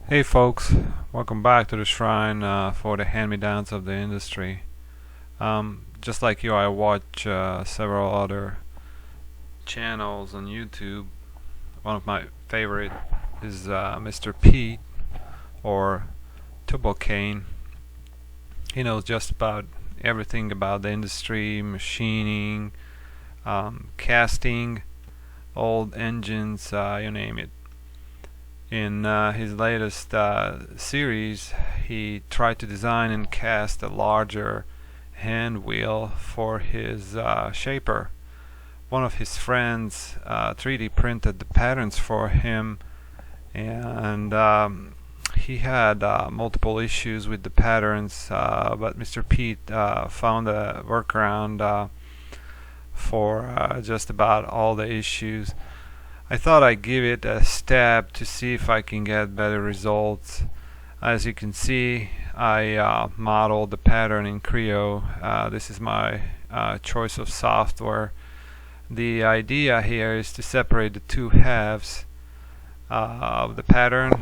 Hey folks, welcome back to the shrine for the hand-me-downs of the industry. Just like you, I watch several other channels on YouTube. One of my favorite is Mr. Pete or Tubalcain. He knows just about everything about the industry, machining, casting, old engines, you name it. In his latest series, he tried to design and cast a larger hand wheel for his shaper. One of his friends 3D printed the patterns for him, and he had multiple issues with the patterns, but Mr. Pete found a workaround for just about all the issues. I thought I'd give it a stab to see if I can get better results. As you can see, I modeled the pattern in Creo. This is my choice of software. The idea here is to separate the two halves of the pattern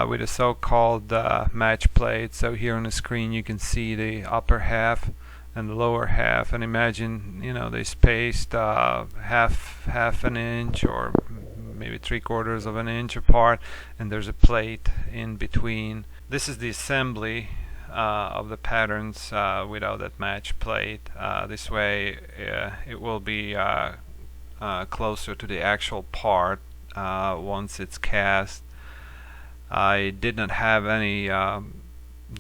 with a so-called match plate. So here on the screen you can see the upper half and the lower half, and imagine they spaced half an inch or maybe 3/4 of an inch apart, and there's a plate in between. This is the assembly of the patterns without that match plate. This way it will be closer to the actual part once it's cast. I did not have any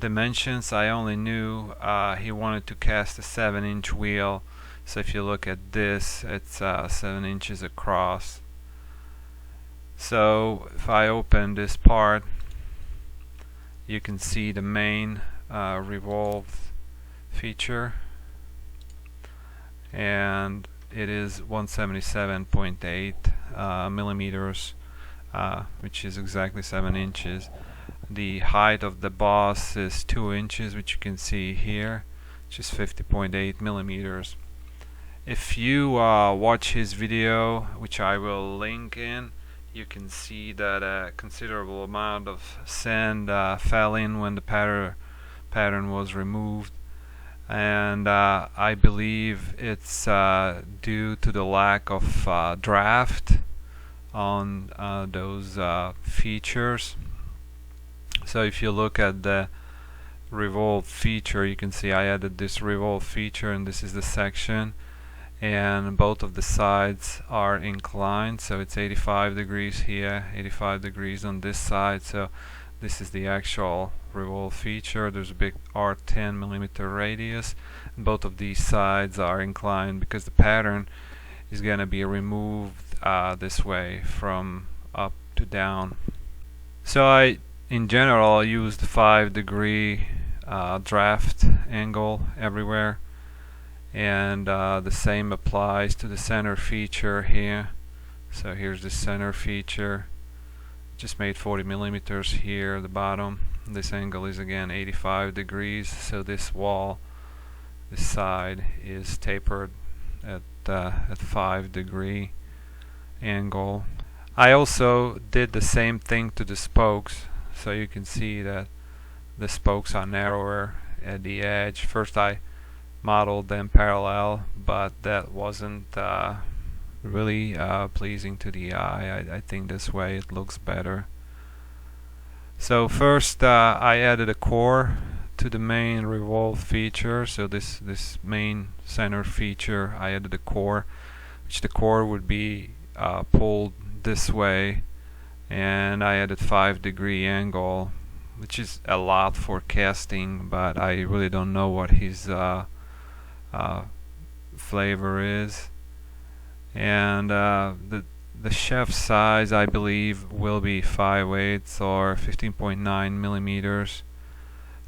dimensions. I only knew he wanted to cast a 7-inch wheel, so if you look at this, it's 7 inches across. So if I open this part, you can see the main revolve feature, and it is 177.8 millimeters, which is exactly 7 inches. The height of the boss is 2 inches, which you can see here, which is 50.8 millimeters. If you watch his video, which I will link in, you can see that a considerable amount of sand fell in when the pattern was removed, and I believe it's due to the lack of draft on those features. So if you look at the revolve feature, you can see I added this revolve feature, and this is the section, and both of the sides are inclined, so it's 85 degrees here, 85 degrees on this side. So this is the actual revolve feature. There's a big R10 millimeter radius, and both of these sides are inclined because the pattern is going to be removed this way from up to down. So in general, I used 5-degree draft angle everywhere, and the same applies to the center feature here. So here's the center feature, just made 40 millimeters here at the bottom. This angle is again 85 degrees, so this wall, this side, is tapered at 5-degree angle. I also did the same thing to the spokes. So you can see that the spokes are narrower at the edge. First I modeled them parallel, but that wasn't really pleasing to the eye. I think this way it looks better. So first I added a core to the main revolve feature. So this main center feature, I added a core, which the core would be pulled this way, and I added 5-degree angle, which is a lot for casting, but I really don't know what his flavor is. And the chef size, I believe, will be 5/8 or 15.9 millimeters.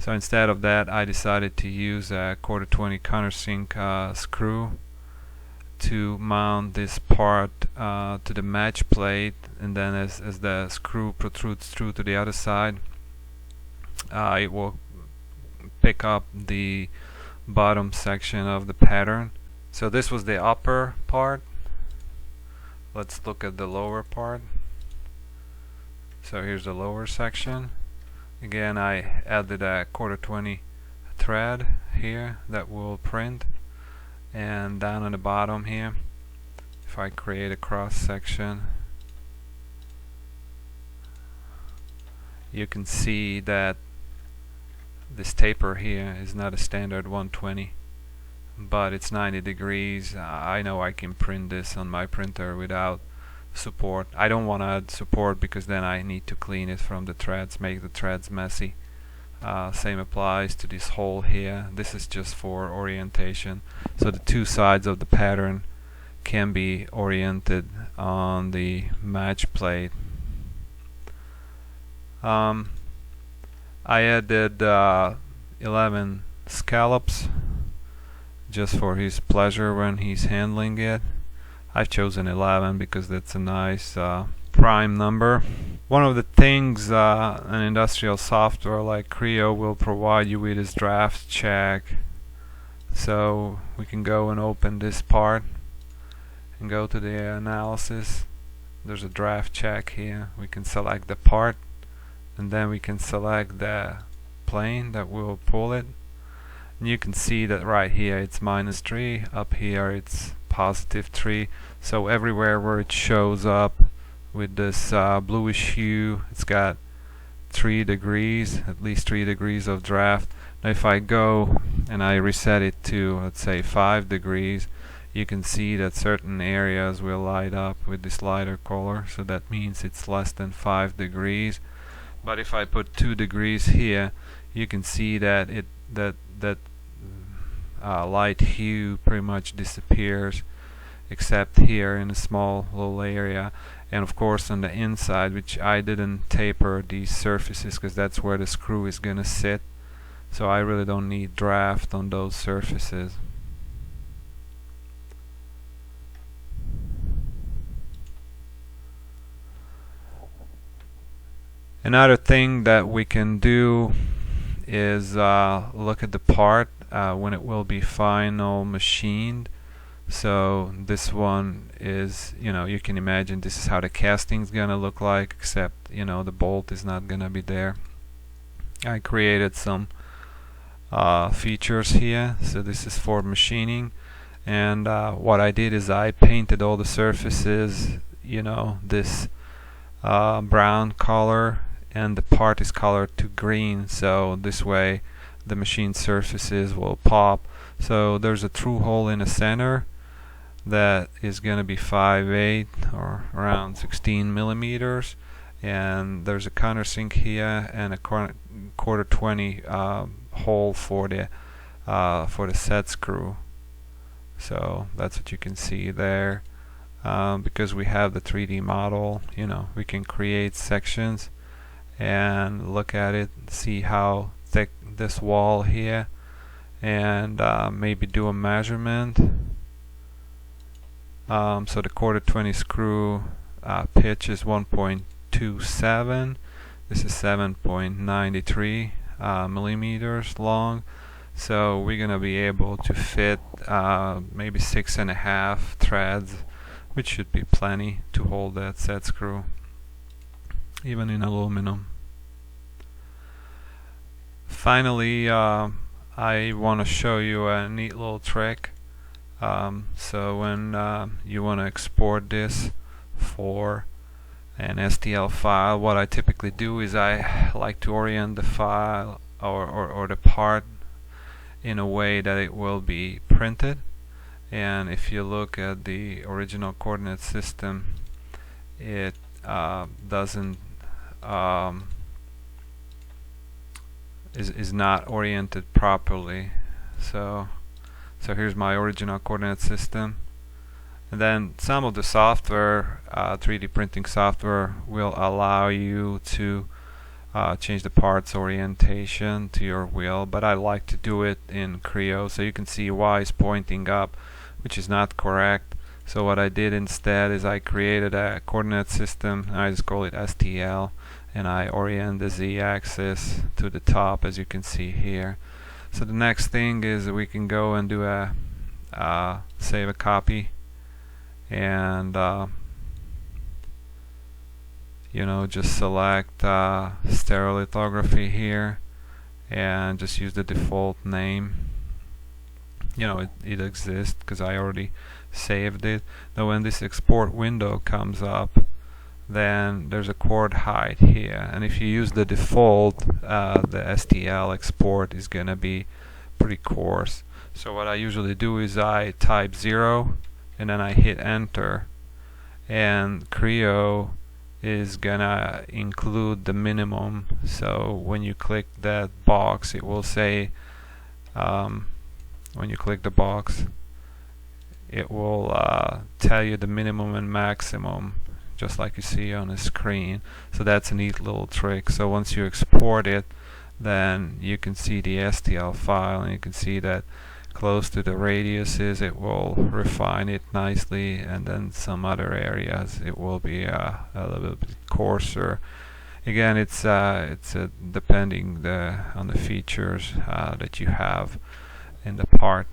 So instead of that, I decided to use a 1/4-20 countersink screw to mount this part to the match plate, and then as the screw protrudes through to the other side, it will pick up the bottom section of the pattern. So this was the upper part. Let's look at the lower part. So here's the lower section. Again, I added a 1/4-20 thread here that will print, and down on the bottom here, if I create a cross section, you can see that this taper here is not a standard 120, but it's 90 degrees. I know I can print this on my printer without support. I don't want to add support because then I need to clean it from the threads, make the threads messy. Same applies to this hole here. This is just for orientation, so the two sides of the pattern can be oriented on the match plate. I added 11 scallops just for his pleasure when he's handling it. I've chosen 11 because that's a nice prime number. One of the things an industrial software like Creo will provide you with is draft check. So we can go and open this part and go to the analysis. There's a draft check here. We can select the part, and then we can select the plane that will pull it. And you can see that right here it's -3, up here it's +3. So everywhere where it shows up with this bluish hue, it's got 3 degrees, at least 3 degrees of draft. Now if I go and I reset it to, let's say, 5 degrees, you can see that certain areas will light up with this lighter color, so that means it's less than 5 degrees. But if I put 2 degrees here, you can see that light hue pretty much disappears, except here in a small little area. And of course on the inside, which I didn't taper these surfaces because that's where the screw is gonna sit, so I really don't need draft on those surfaces. Another thing that we can do is look at the part when it will be final machined. So this one is, you can imagine this is how the casting is gonna look like, except the bolt is not gonna be there. I created some features here, so this is for machining, and what I did is I painted all the surfaces this brown color, and the part is colored to green, so this way the machine surfaces will pop. So there's a through hole in the center that is going to be 5/8 or around 16 millimeters, and there's a countersink here and a 1/4-20 hole for the set screw. So that's what you can see there. Because we have the 3D model, we can create sections and look at it, see how thick this wall here, and maybe do a measurement. So the 1/4-20 screw pitch is 1.27. This is 7.93 millimeters long. So we're gonna be able to fit maybe 6.5 threads, which should be plenty to hold that set screw, even in aluminum. Finally, I want to show you a neat little trick. So when you want to export this for an STL file, what I typically do is I like to orient the file or the part in a way that it will be printed. And if you look at the original coordinate system, it doesn't is not oriented properly. So here's my original coordinate system, and then some of the software, 3D printing software, will allow you to change the parts orientation to your will, but I like to do it in Creo. So you can see Y is pointing up, which is not correct. So what I did instead is I created a coordinate system, and I just call it STL, and I orient the Z-axis to the top, as you can see here. So the next thing is we can go and do a save a copy, and just select stereolithography here and just use the default name. It exists because I already saved it. Now when this export window comes up, then there's a chord height here, and if you use the default, the STL export is gonna be pretty coarse. So what I usually do is I type 0 and then I hit enter, and Creo is gonna include the minimum. So when you click that box, it will say, when you click the box, it will tell you the minimum and maximum, just like you see on the screen. So that's a neat little trick. So once you export it, then you can see the STL file, and you can see that close to the radiuses it will refine it nicely, and then some other areas it will be a little bit coarser. Again, it's depending on the features that you have in the part.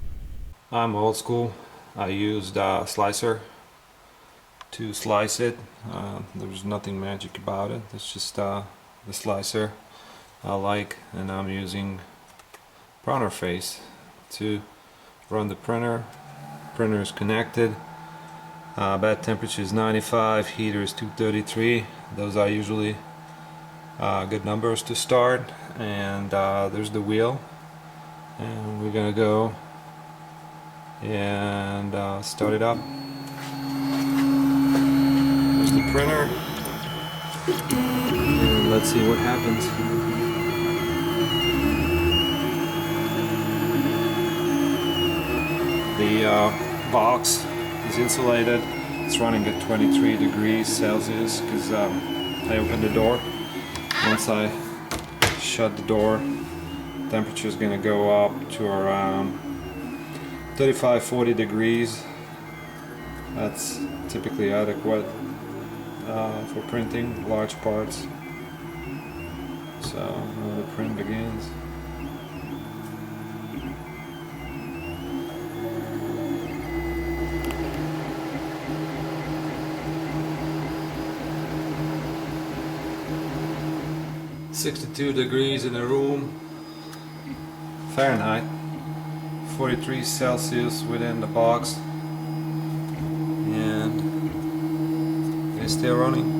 I'm old school. I used a slicer to slice it. There's nothing magic about it. It's just the slicer I like, and I'm using printer face to run the printer. Printer is connected. Bed temperature is 95, heater is 233. Those are usually good numbers to start. And there's the wheel, and we're gonna go and start it up. There's the printer, and let's see what happens. The box is insulated. It's running at 23 degrees Celsius because I opened the door. Once I shut the door, temperature is going to go up to around 35-40 degrees. That's typically adequate for printing large parts. So now the print begins. (62 degrees in the room, Fahrenheit, 43 Celsius within the box, and it's still running.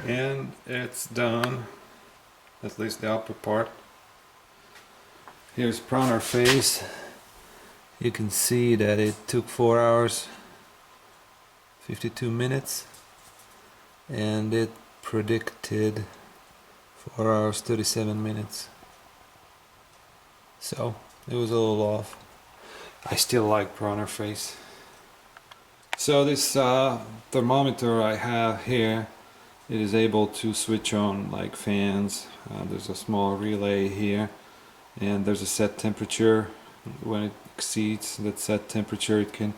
And it's done, at least the upper part. Here's printer face. You can see that it took 4 hours 52 minutes, and it predicted 4 hours 37 minutes. So it was a little off. I still like printer face. So this thermometer I have here, it is able to switch on like fans. There's a small relay here, and there's a set temperature. When it exceeds that set temperature, it can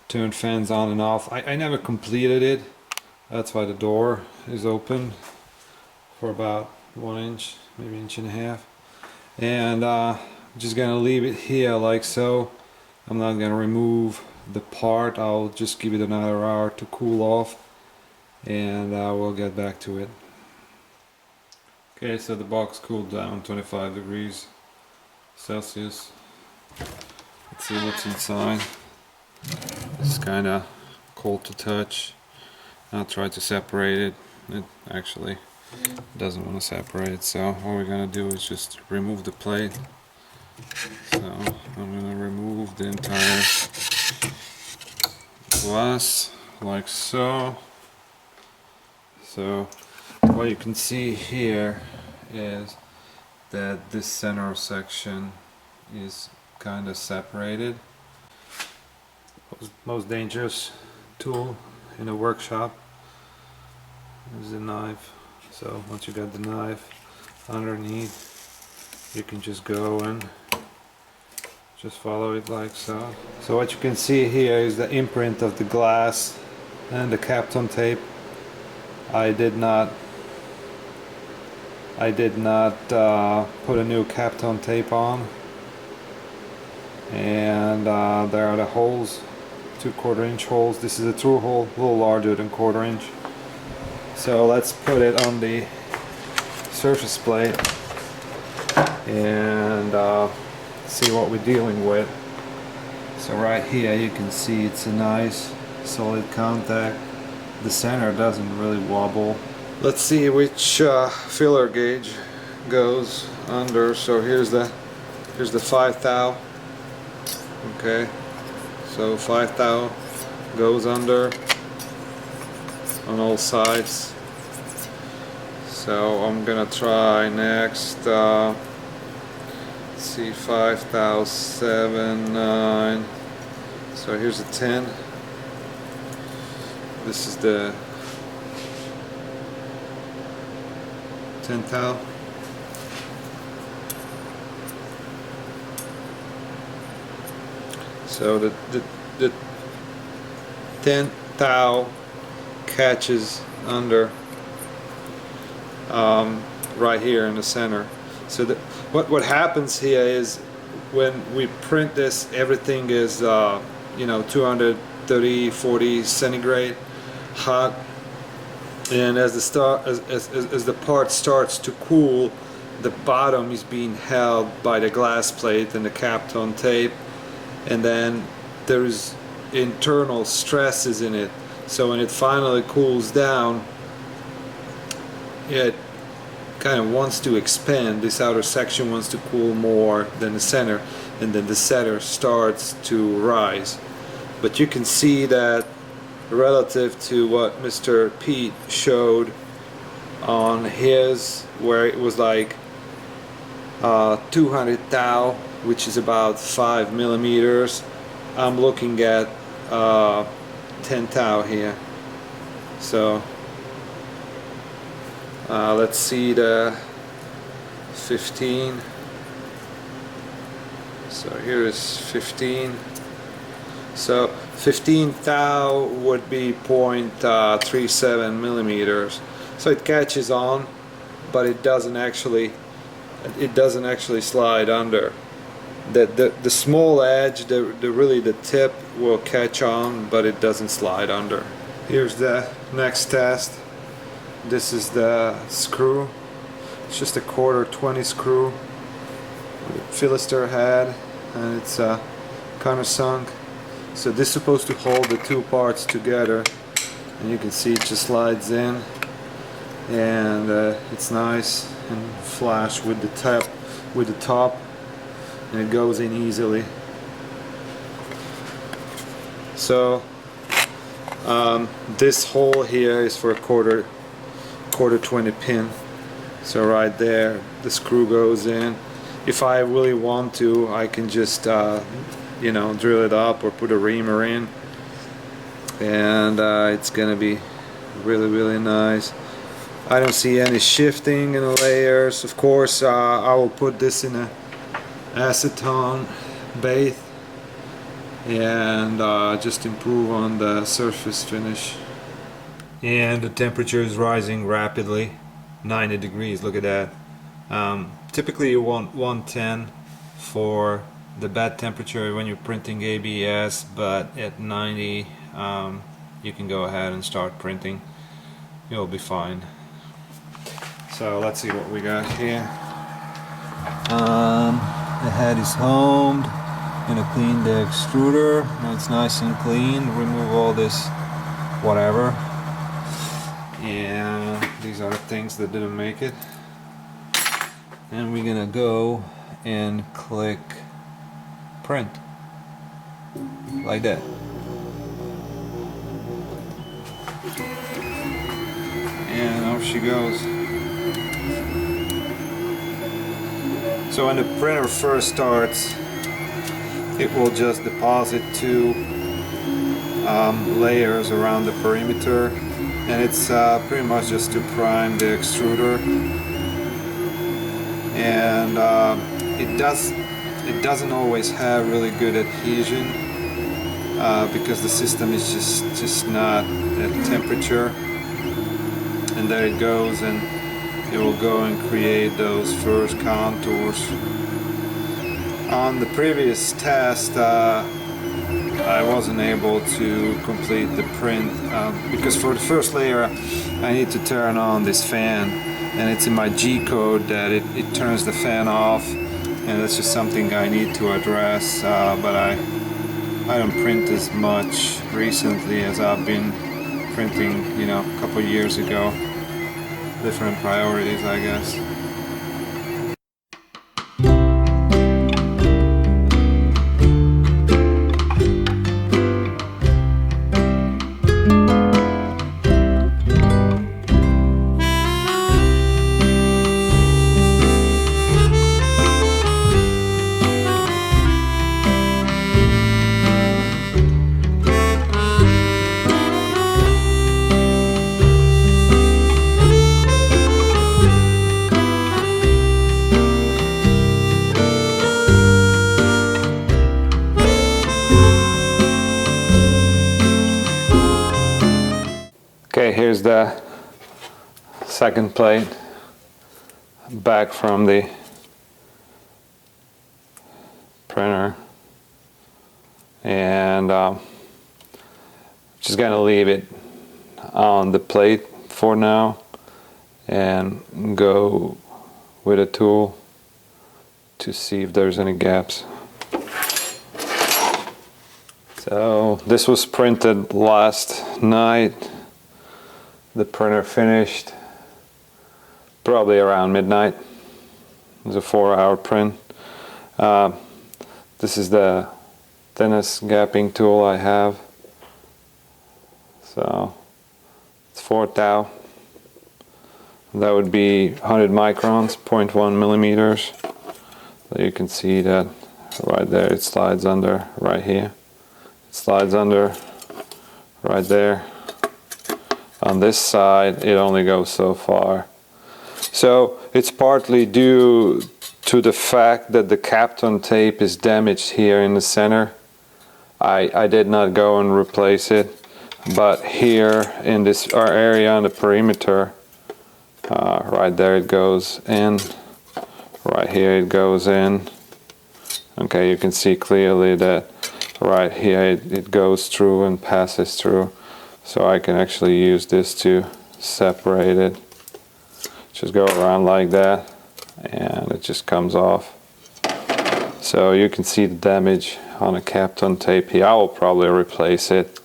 turn fans on and off. I never completed it. That's why the door is open for about 1 inch, maybe 1.5 inches. And I'm just gonna leave it here like so. I'm not gonna remove the part. I'll just give it another hour to cool off, and we'll get back to it. Okay, so the box cooled down 25 degrees Celsius. Let's see what's inside. It's kind of cold to touch. I'll try to separate it. It actually doesn't want to separate, so what we're gonna do is just remove the plate. So I'm gonna remove the entire glass like so. So what you can see here is that this center section is kind of separated. Most dangerous tool in a workshop is the knife. So once you got the knife underneath, you can just go and just follow it like so. So what you can see here is the imprint of the glass and the Kapton tape. I did not I did not put a new Kapton tape on, and there are the holes, 2/4 inch holes. This is a through hole, a little larger than 1/4 inch. So let's put it on the surface plate and see what we're dealing with. So right here you can see it's a nice solid contact. The center doesn't really wobble. Let's see which filler gauge goes under. So here's the 5 thou. Okay, so 5 thou goes under on all sides. So I'm gonna try next. Let's see, 5 thou 7 9. So here's a 10. This is the 10 thou. So the 10 thou catches under right here in the center. So what happens here is when we print this, everything is 230, 40 centigrade hot, and as the part starts to cool, the bottom is being held by the glass plate and the Kapton tape, and then there's internal stresses in it. So when it finally cools down, it kind of wants to expand. This outer section wants to cool more than the center, and then the center starts to rise. But you can see that relative to what Mr. Pete showed on his, where it was like 200 thou, which is about 5 millimeters, I'm looking at 10 thou here. So let's see the 15. So here is 15. So 15 thou would be 0.37 millimeters. So it catches on, but it doesn't actually slide under. The small edge, the tip will catch on, but it doesn't slide under. Here's the next test. This is the screw. It's just a 1/4 20 screw with a Philister head, and it's countersunk. So this is supposed to hold the two parts together, and you can see it just slides in, and it's nice and flush with the top, and it goes in easily. So this hole here is for a 1/4 20 pin. So right there the screw goes in. If I really want to, I can just drill it up or put a reamer in, and it's gonna be really nice. I don't see any shifting in the layers. Of course, I will put this in a acetone bath and just improve on the surface finish. And the temperature is rising rapidly, 90 degrees. Look at that. Typically you want 110 for the bed temperature when you're printing ABS, but at 90 you can go ahead and start printing. You'll be fine. So let's see what we got here. The head is homed. Gonna clean the extruder. Now it's nice and clean. Remove all this whatever. And these are the things that didn't make it. And we're gonna go and click print like that. And off she goes. So when the printer first starts, it will just deposit 2 layers around the perimeter, and it's pretty much just to prime the extruder. And it doesn't always have really good adhesion because the system is just not at temperature. And there it goes, and it will go and create those first contours. On the previous test, I wasn't able to complete the print because for the first layer I need to turn on this fan, and it's in my G code that it turns the fan off, and that's just something I need to address, but I don't print as much recently as I've been printing, a couple years ago. Different priorities, I guess. Okay, here's the second plate back from the printer, and just gonna leave it on the plate for now and go with a tool to see if there's any gaps. So this was printed last night. The printer finished probably around midnight. It was a 4-hour print. This is the thinnest gapping tool I have. So it's 4 thou. That would be 100 microns, 0.1 millimeters. So you can see that right there, it slides under right here. It slides under right there. On this side it only goes so far. So it's partly due to the fact that the Kapton tape is damaged here in the center. I did not go and replace it, but here in this area on the perimeter, right there it goes in, right here it goes in. Okay, you can see clearly that right here it goes through and passes through. So I can actually use this to separate it. Just go around like that and it just comes off. So you can see the damage on a Kapton tape here. I will probably replace it.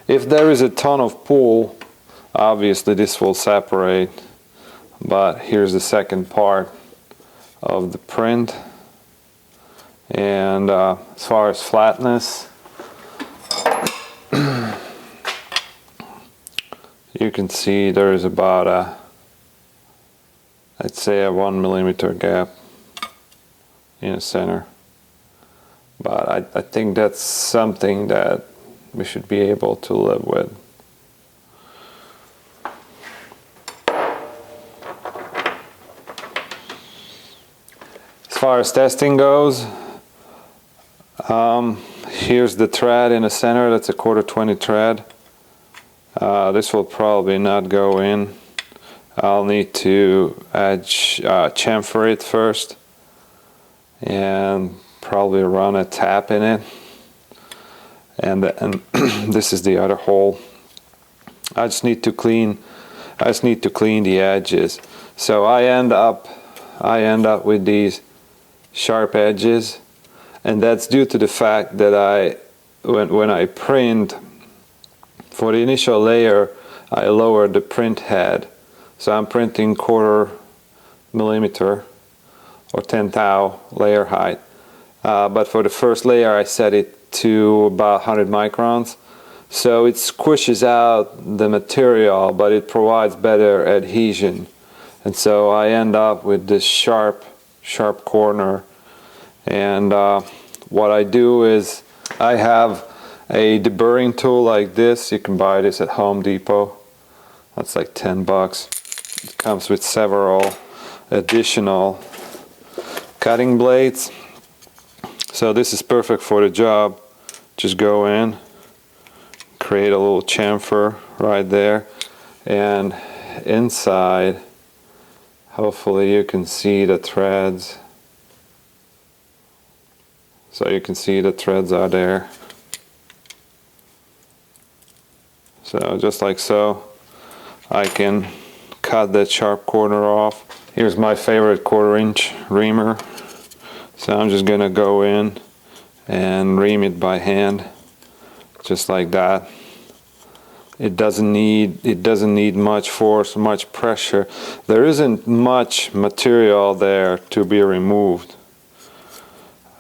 If there is a ton of pull, obviously this will separate, but here's the second part of the print. And as far as flatness, you can see there is about I'd say a 1 millimeter gap in the center, but I think that's something that we should be able to live with. As far as testing goes, here's the thread in the center. That's a 1/4 thread. This will probably not go in. I'll need to chamfer it first and probably run a tap in it, and this is the other hole. I just need to clean the edges. So I end up with these sharp edges, and that's due to the fact that when I print for the initial layer, I lowered the print head. So I'm printing 1/4 millimeter or 10 thou layer height. But for the first layer I set it to about 100 microns. So it squishes out the material, but it provides better adhesion. And so I end up with this sharp corner. And what I do is I have a deburring tool like this. You can buy this at Home Depot. That's like 10 bucks. It comes with several additional cutting blades. So this is perfect for the job. Just go in, create a little chamfer right there, and inside, hopefully you can see the threads. So you can see the threads are there. So just like so, I can cut that sharp corner off. Here's my favorite 1/4" reamer. So I'm just gonna go in and ream it by hand, just like that. It doesn't need much force, much pressure. There isn't much material there to be removed.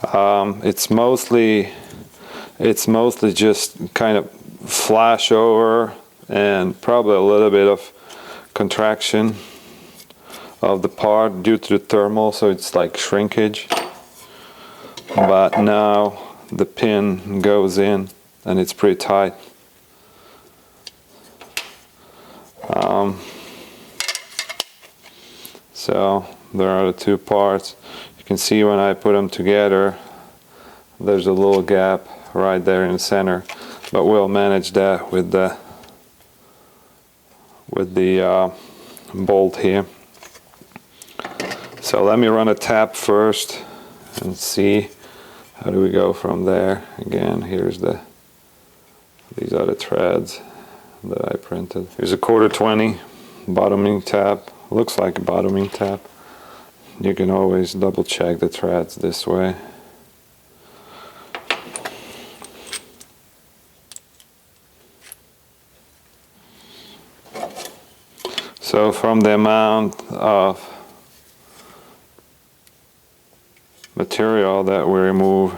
It's mostly just kind of flash over and probably a little bit of contraction of the part due to the thermal, so it's like shrinkage. But now the pin goes in and it's pretty tight. So there are the two parts. You can see when I put them together, there's a little gap right there in the center, but we'll manage that with the bolt here. So let me run a tap first and see how do we go from there. Again, these are the threads that I printed. Here's a 1/4" bottoming tab. Looks like a bottoming tab. You can always double check the threads this way. So from the amount of material that we remove,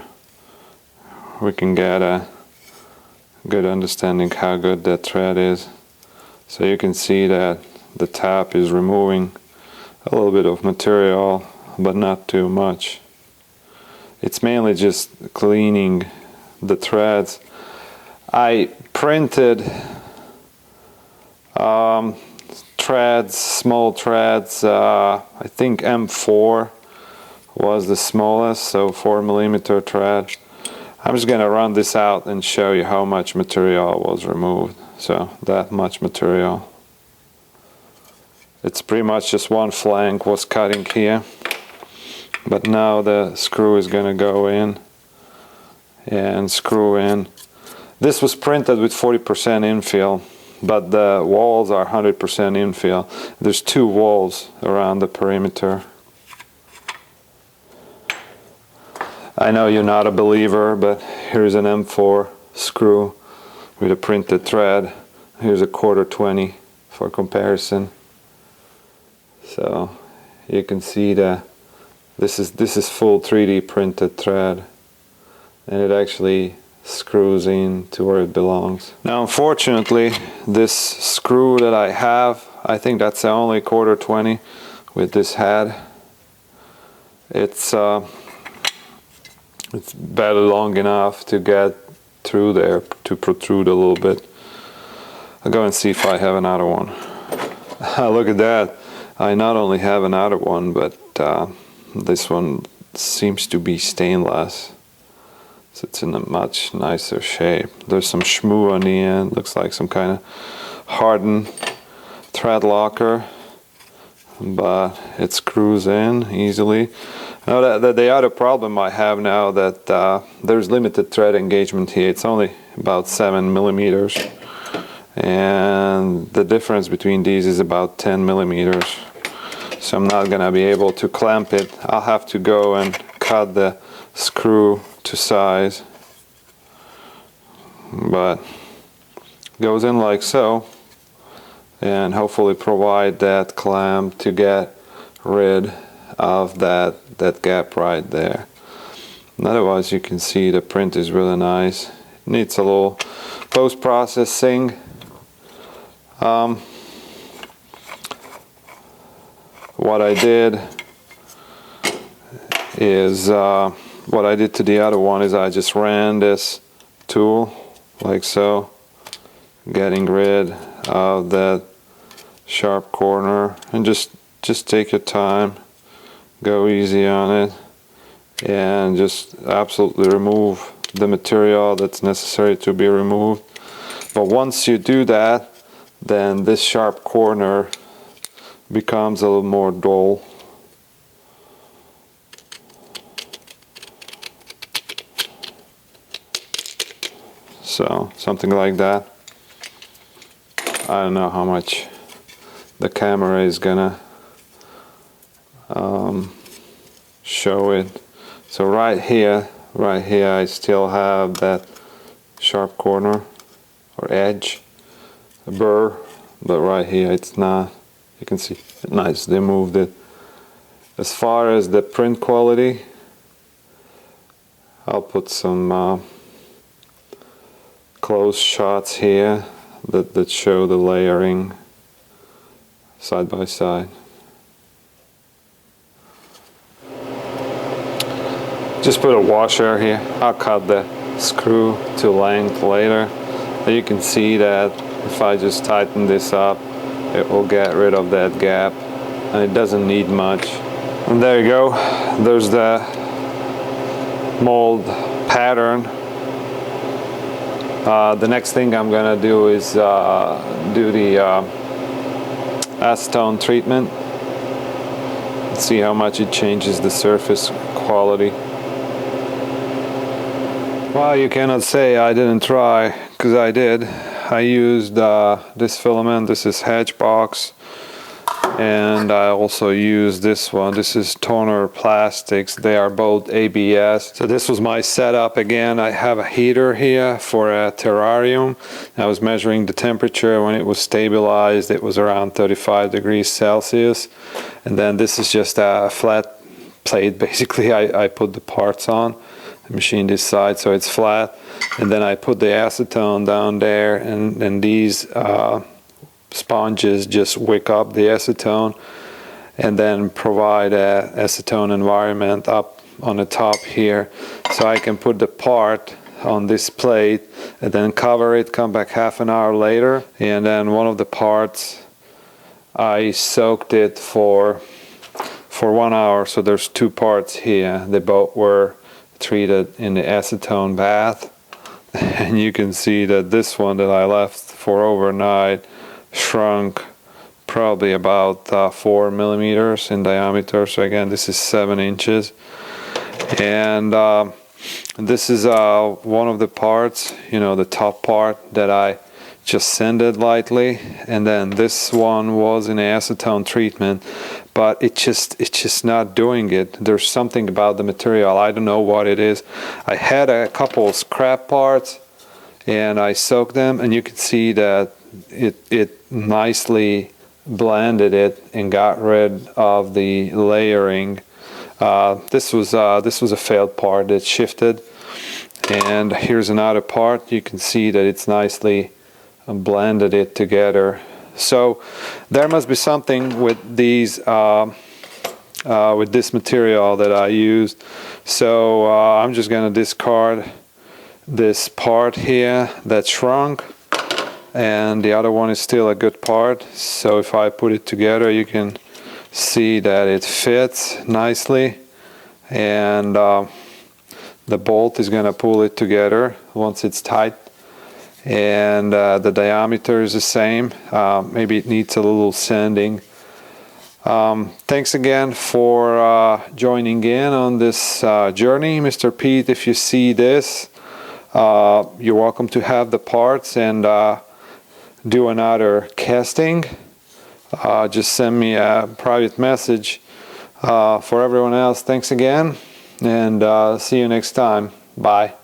we can get a good understanding how good that thread is. So you can see that the tap is removing a little bit of material, but not too much. It's mainly just cleaning the threads. I printed threads, small threads, I think M4 was the smallest, so 4mm thread. I'm just gonna run this out and show you how much material was removed. So that much material. It's pretty much just one flank was cutting here, but now the screw is gonna go in and screw in. This was printed with 40% infill, but the walls are 100% infill. There's 2 walls around the perimeter. I know you're not a believer, but here's an M4 screw with a printed thread. Here's a 1/4" for comparison. So you can see that this is full 3D printed thread, and it actually screws in to where it belongs. Now unfortunately, this screw that I have, I think that's the only 1/4" with this head. It's barely long enough to get through there, to protrude a little bit. I'll go and see if I have another one. Look at that. I not only have another one, but this one seems to be stainless. So it's in a much nicer shape. There's some shmoo on the end. Looks like some kind of hardened thread locker, but it screws in easily. Now the other problem I have now that there's limited thread engagement here. It's only about 7mm, and the difference between these is about 10mm. So I'm not gonna be able to clamp it. I'll have to go and cut the screw to size, but goes in like so, and hopefully provide that clamp to get rid of that gap right there. And otherwise, you can see the print is really nice. It needs a little post-processing. What I did is what I did to the other one is I just ran this tool like so, getting rid of that sharp corner, and just take your time, go easy on it, and just absolutely remove the material that's necessary to be removed. But once you do that, then this sharp corner becomes a little more dull. So something like that. I don't know how much the camera is gonna show it. So right here I still have that sharp corner or edge, a burr, but right here it's not. You can see it nicely moved it. As far as the print quality, I'll put some close shots here that show the layering side by side. Just put a washer here. I'll cut the screw to length later. But you can see that if I just tighten this up, it will get rid of that gap, and it doesn't need much. And there you go. There's the mold pattern. The next thing I'm gonna do is do the acetone treatment. Let's see how much it changes the surface quality. Well, you cannot say I didn't try, because I did. I used this filament. This is Hatchbox, and I also used this one. This is Toner Plastics. They are both ABS. So this was my setup. Again, I have a heater here for a terrarium. I was measuring the temperature. When it was stabilized, it was around 35 degrees Celsius. And then this is just a flat plate. Basically, I put the parts on. I machined this side so it's flat. And then I put the acetone down there, and these sponges just wick up the acetone and then provide a acetone environment up on the top here, so I can put the part on this plate and then cover it, come back half an hour later, and then one of the parts I soaked it for 1 hour. So there's two parts here. They both were treated in the acetone bath, and you can see that this one that I left for overnight shrunk probably about 4 millimeters in diameter. So again, this is 7 inches, and this is one of the parts, the top part that I just sanded lightly, and then this one was in acetone treatment, but it's just not doing it. There's something about the material, I don't know what it is. I had a couple scrap parts and I soaked them, and you can see that it nicely blended it and got rid of the layering. This was a failed part that shifted, and here's another part. You can see that it's nicely blended it together. So there must be something with these with this material that I used. So I'm just going to discard this part here that shrunk, and the other one is still a good part. So if I put it together, you can see that it fits nicely, and the bolt is going to pull it together once it's tight. And the diameter is the same. Maybe it needs a little sanding. Thanks again for joining in on this journey, Mr. Pete. If you see this, you're welcome to have the parts and do another casting. Just send me a private message. For everyone else, thanks again, and see you next time. Bye.